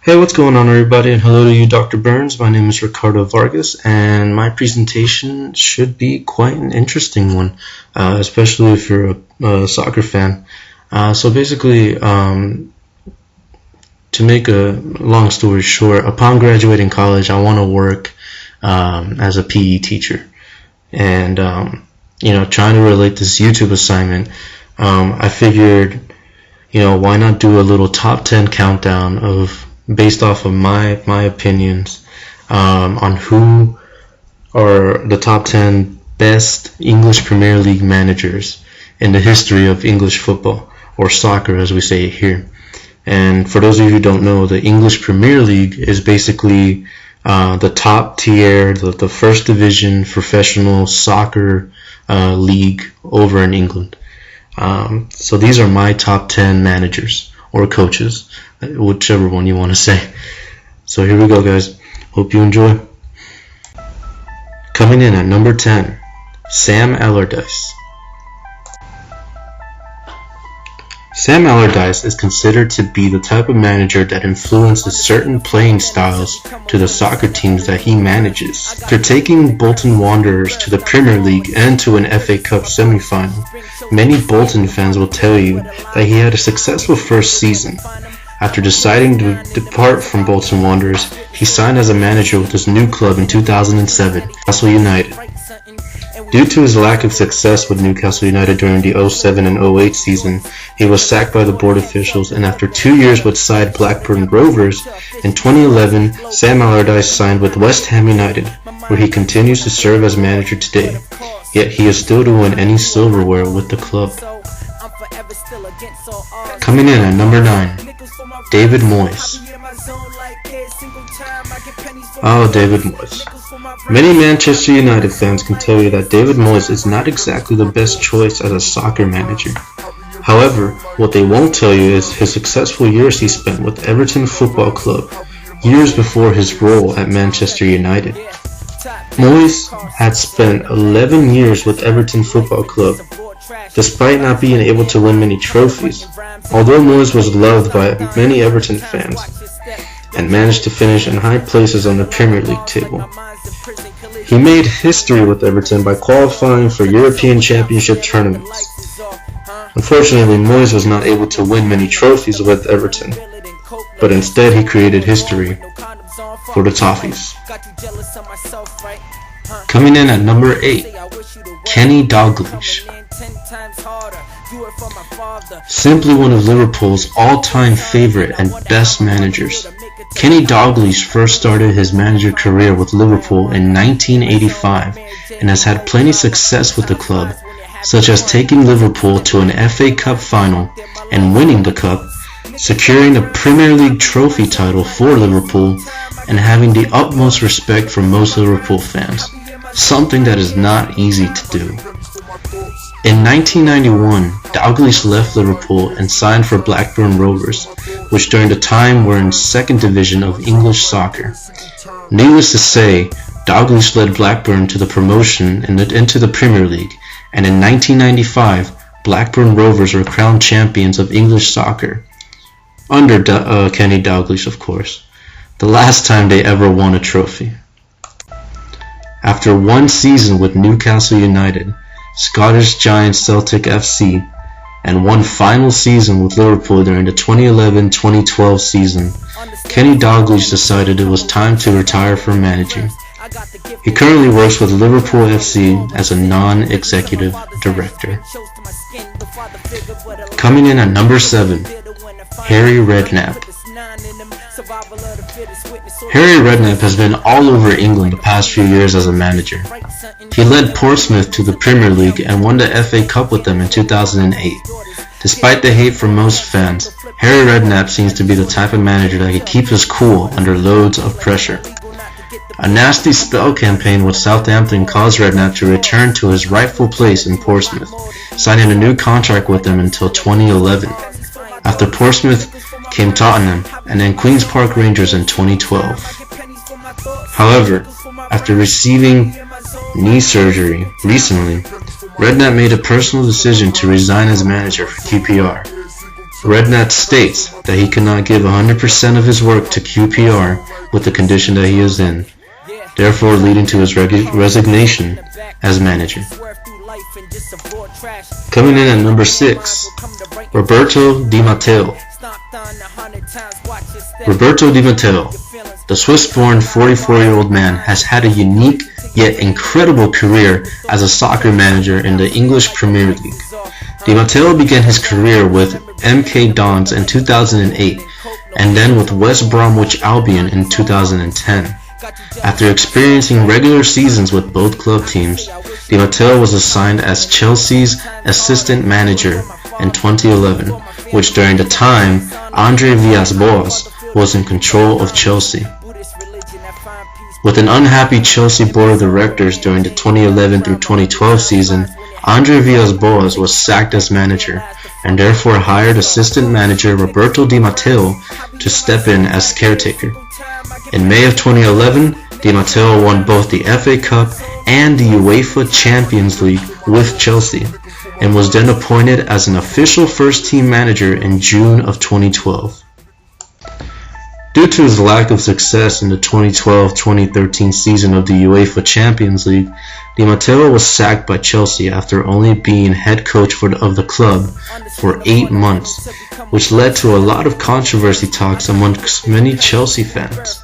Hey, what's going on, everybody? And hello to you, Dr. Burns. My name is Ricardo Vargas, and my presentation should be quite an interesting one, especially if you're a soccer fan. So basically, to make a long story short, upon graduating college, I want to work as a PE teacher. And, trying to relate this YouTube assignment, I figured, why not do a little top 10 countdown based off of my opinions on who are the top 10 best English Premier League managers in the history of English football, or soccer as we say it here. And for those of you who don't know, the English Premier League is basically the top tier, the first division professional soccer league over in England. So these are my top 10 managers or coaches, whichever one you want to say. So here we go, guys. Hope you enjoy. Coming in at number 10, Sam Allardyce. Sam Allardyce is considered to be the type of manager that influences certain playing styles to the soccer teams that he manages. After taking Bolton Wanderers to the Premier League and to an FA Cup semi-final, many Bolton fans will tell you that he had a successful first season. After deciding to depart from Bolton Wanderers, he signed as a manager with his new club in 2007, Newcastle United. Due to his lack of success with Newcastle United during the 07 and 08 season, he was sacked by the board officials, and after 2 years with side Blackburn Rovers, in 2011, Sam Allardyce signed with West Ham United, where he continues to serve as manager today, yet he is still to win any silverware with the club. Coming in at number 9, David Moyes. Oh, David Moyes. Many Manchester United fans can tell you that David Moyes is not exactly the best choice as a soccer manager. However, what they won't tell you is his successful years he spent with Everton Football Club, years before his role at Manchester United. Moyes had spent 11 years with Everton Football Club, despite not being able to win many trophies. Although Moyes was loved by many Everton fans and managed to finish in high places on the Premier League table, he made history with Everton by qualifying for European Championship tournaments. Unfortunately, Moyes was not able to win many trophies with Everton, but instead he created history for the Toffees. Coming in at number 8, Kenny Dalglish. Simply one of Liverpool's all-time favorite and best managers, Kenny Dalglish first started his manager career with Liverpool in 1985 and has had plenty success with the club, such as taking Liverpool to an FA Cup final and winning the cup, securing a Premier League trophy title for Liverpool, and having the utmost respect from most Liverpool fans, something that is not easy to do. In 1991, Dalglish left Liverpool and signed for Blackburn Rovers, which during the time were in second division of English soccer. Needless to say, Dalglish led Blackburn to the promotion into the Premier League, and in 1995, Blackburn Rovers were crowned champions of English soccer, under Kenny Dalglish, of course, the last time they ever won a trophy. After one season with Newcastle United, Scottish giant Celtic FC, and one final season with Liverpool during the 2011-2012 season, Kenny Dalglish decided it was time to retire from managing. He currently works with Liverpool FC as a non-executive director. Coming in at number 7, Harry Redknapp. Harry Redknapp has been all over England the past few years as a manager. He led Portsmouth to the Premier League and won the FA Cup with them in 2008. Despite the hate from most fans, Harry Redknapp seems to be the type of manager that can keep his cool under loads of pressure. A nasty spell campaign with Southampton caused Redknapp to return to his rightful place in Portsmouth, signing a new contract with them until 2011. After Portsmouth came Tottenham, and then Queen's Park Rangers in 2012. However, after receiving knee surgery recently, Redknapp made a personal decision to resign as manager for QPR. Redknapp states that he cannot give 100% of his work to QPR with the condition that he is in, therefore leading to his resignation as manager. Coming in at number 6, Roberto Di Matteo. Roberto Di Matteo, the Swiss-born 44-year-old man, has had a unique yet incredible career as a soccer manager in the English Premier League. Di Matteo began his career with MK Dons in 2008 and then with West Bromwich Albion in 2010. After experiencing regular seasons with both club teams, Di Matteo was assigned as Chelsea's assistant manager in 2011, which during the time Andre Villas-Boas was in control of Chelsea. With an unhappy Chelsea board of directors during the 2011 through 2012 season, Andre Villas-Boas was sacked as manager and therefore hired assistant manager Roberto Di Matteo to step in as caretaker. In May of 2011, Di Matteo won both the FA Cup and the UEFA Champions League with Chelsea, and was then appointed as an official first-team manager in June of 2012. Due to his lack of success in the 2012-2013 season of the UEFA Champions League, Di Matteo was sacked by Chelsea after only being head coach of the club for 8 months, which led to a lot of controversy talks amongst many Chelsea fans.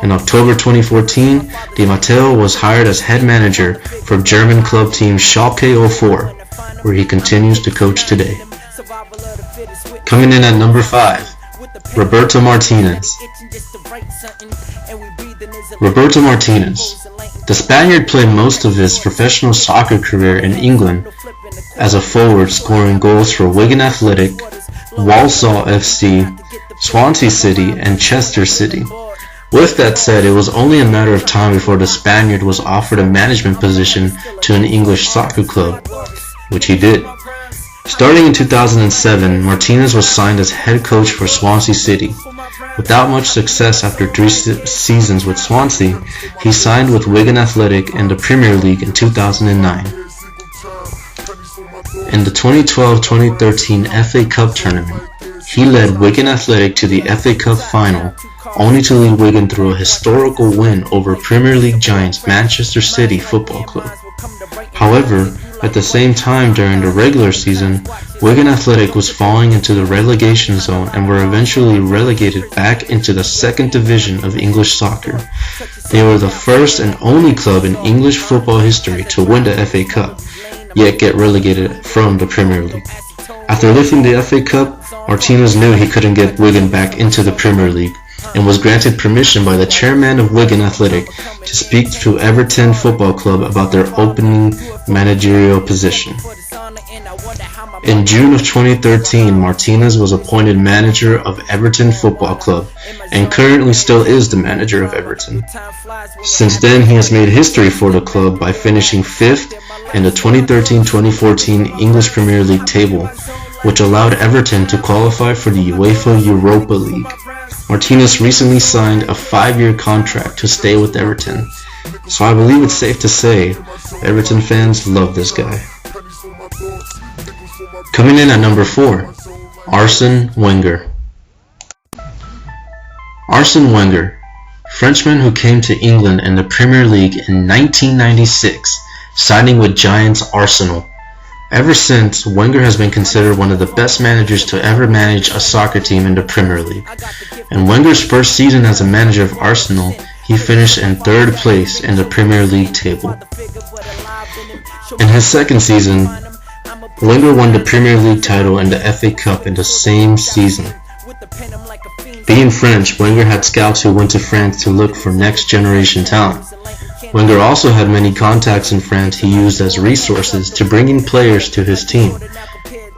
In October 2014, Di Matteo was hired as head manager for German club team Schalke 04, where he continues to coach today. Coming in at number 5, Roberto Martinez. Roberto Martinez. The Spaniard played most of his professional soccer career in England as a forward, scoring goals for Wigan Athletic, Walsall FC, Swansea City, and Chester City. With that said, it was only a matter of time before the Spaniard was offered a management position to an English soccer club, which he did. Starting in 2007, Martinez was signed as head coach for Swansea City. Without much success after 3 seasons with Swansea, he signed with Wigan Athletic in the Premier League in 2009. In the 2012-2013 FA Cup tournament, he led Wigan Athletic to the FA Cup final, only to lead Wigan through a historical win over Premier League giants Manchester City Football Club. However, at the same time during the regular season, Wigan Athletic was falling into the relegation zone and were eventually relegated back into the second division of English soccer. They were the first and only club in English football history to win the FA Cup, yet get relegated from the Premier League. After lifting the FA Cup, Martinez knew he couldn't get Wigan back into the Premier League, and was granted permission by the chairman of Wigan Athletic to speak to Everton Football Club about their opening managerial position. In June of 2013, Martinez was appointed manager of Everton Football Club and currently still is the manager of Everton. Since then, he has made history for the club by finishing 5th in the 2013-2014 English Premier League table, which allowed Everton to qualify for the UEFA Europa League. Martinez recently signed a 5-year contract to stay with Everton, so I believe it's safe to say Everton fans love this guy. Coming in at number 4, Arsene Wenger. Arsene Wenger, Frenchman who came to England in the Premier League in 1996, signing with giants Arsenal. Ever since, Wenger has been considered one of the best managers to ever manage a soccer team in the Premier League. In Wenger's first season as a manager of Arsenal, he finished in 3rd place in the Premier League table. In his second season, Wenger won the Premier League title and the FA Cup in the same season. Being French, Wenger had scouts who went to France to look for next generation talent. Wenger also had many contacts in France he used as resources to bring in players to his team.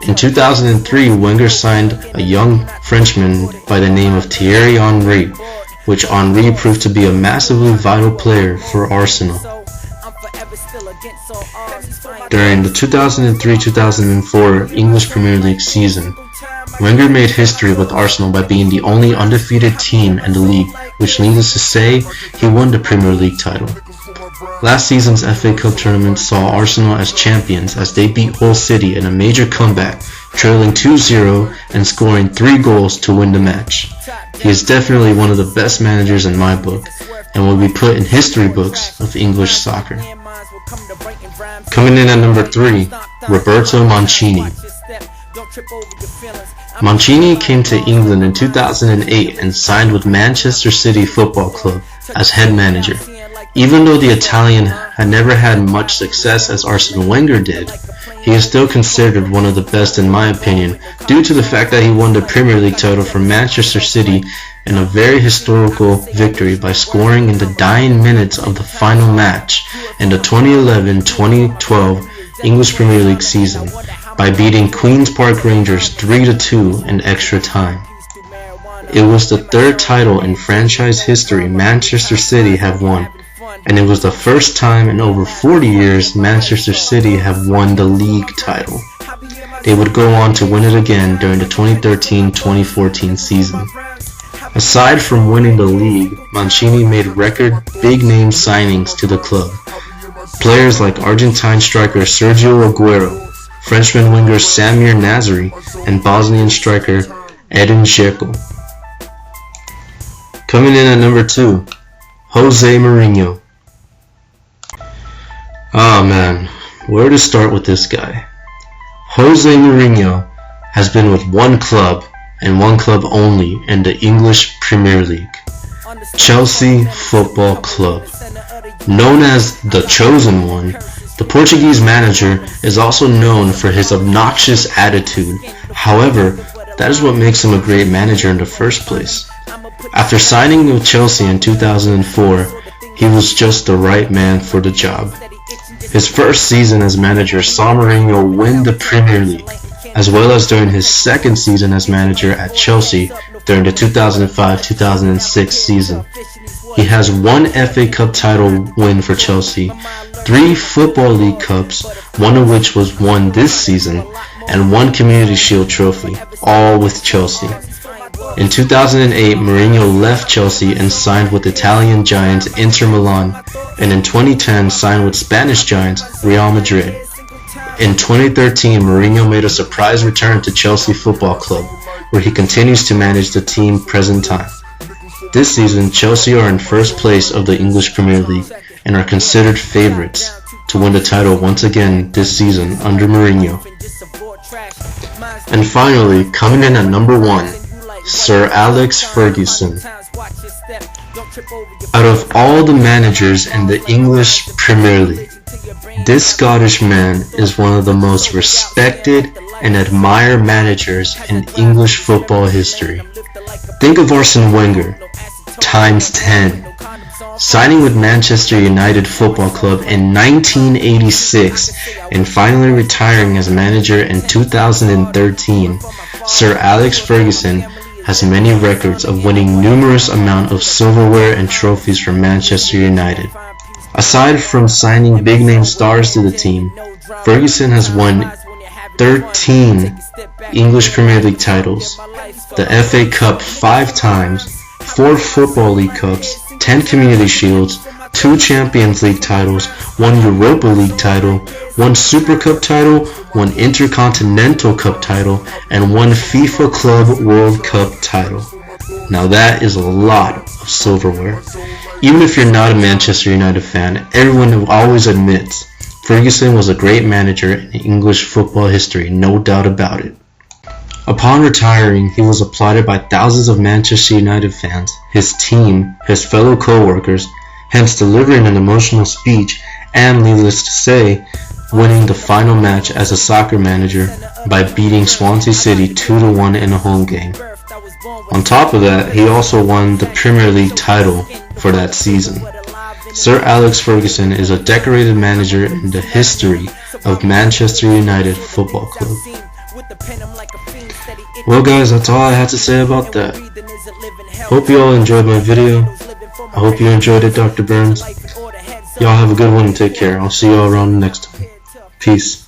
In 2003, Wenger signed a young Frenchman by the name of Thierry Henry, which Henry proved to be a massively vital player for Arsenal. During the 2003-2004 English Premier League season, Wenger made history with Arsenal by being the only undefeated team in the league, which needless to say, he won the Premier League title. Last season's FA Cup tournament saw Arsenal as champions as they beat Hull City in a major comeback trailing 2-0 and scoring 3 goals to win the match. He is definitely one of the best managers in my book and will be put in history books of English soccer. Coming in at number 3, Roberto Mancini. Mancini came to England in 2008 and signed with Manchester City Football Club as head manager. Even though the Italian had never had much success as Arsene Wenger did, he is still considered one of the best in my opinion due to the fact that he won the Premier League title for Manchester City in a very historical victory by scoring in the dying minutes of the final match in the 2011-2012 English Premier League season by beating Queen's Park Rangers 3-2 in extra time. It was the 3rd title in franchise history Manchester City have won, and it was the first time in over 40 years Manchester City have won the league title. They would go on to win it again during the 2013-2014 season. Aside from winning the league, Mancini made record big-name signings to the club. Players like Argentine striker Sergio Aguero, Frenchman winger Samir Nasri, and Bosnian striker Edin Dzeko. Coming in at number 2, Jose Mourinho. Ah man, where to start with this guy? Jose Mourinho has been with one club and one club only in the English Premier League, Chelsea Football Club. Known as the Chosen One, the Portuguese manager is also known for his obnoxious attitude. However, that is what makes him a great manager in the first place. After signing with Chelsea in 2004, he was just the right man for the job. His first season as manager saw Mourinho win the Premier League, as well as during his second season as manager at Chelsea during the 2005-2006 season. He has 1 FA Cup title win for Chelsea, 3 Football League Cups, one of which was won this season, and 1 Community Shield trophy, all with Chelsea. In 2008, Mourinho left Chelsea and signed with Italian giants Inter Milan, and in 2010 signed with Spanish giants Real Madrid. In 2013, Mourinho made a surprise return to Chelsea Football Club, where he continues to manage the team present time. This season, Chelsea are in first place of the English Premier League and are considered favourites to win the title once again this season under Mourinho. And finally, coming in at number 1, Sir Alex Ferguson. Out of all the managers in the English Premier League, this Scottish man is one of the most respected and admired managers in English football history. Think of Arsene Wenger times 10. Signing with Manchester United Football Club in 1986 and finally retiring as manager in 2013, Sir Alex Ferguson has many records of winning numerous amount of silverware and trophies for Manchester United. Aside from signing big-name stars to the team, Ferguson has won 13 English Premier League titles, the FA Cup 5 times, 4 Football League Cups, 10 Community Shields, 2 Champions League titles, 1 Europa League title, 1 Super Cup title, 1 Intercontinental Cup title, and 1 FIFA Club World Cup title. Now that is a lot of silverware. Even if you're not a Manchester United fan, everyone always admits Ferguson was a great manager in English football history, no doubt about it. Upon retiring, he was applauded by thousands of Manchester United fans, his team, his fellow co-workers, hence delivering an emotional speech and, needless to say, winning the final match as a soccer manager by beating Swansea City 2-1 in a home game. On top of that, he also won the Premier League title for that season. Sir Alex Ferguson is a decorated manager in the history of Manchester United Football Club. Well guys, that's all I had to say about that. Hope you all enjoyed my video. I hope you enjoyed it, Dr. Burns. Y'all have a good one and take care. I'll see y'all around the next time. Peace.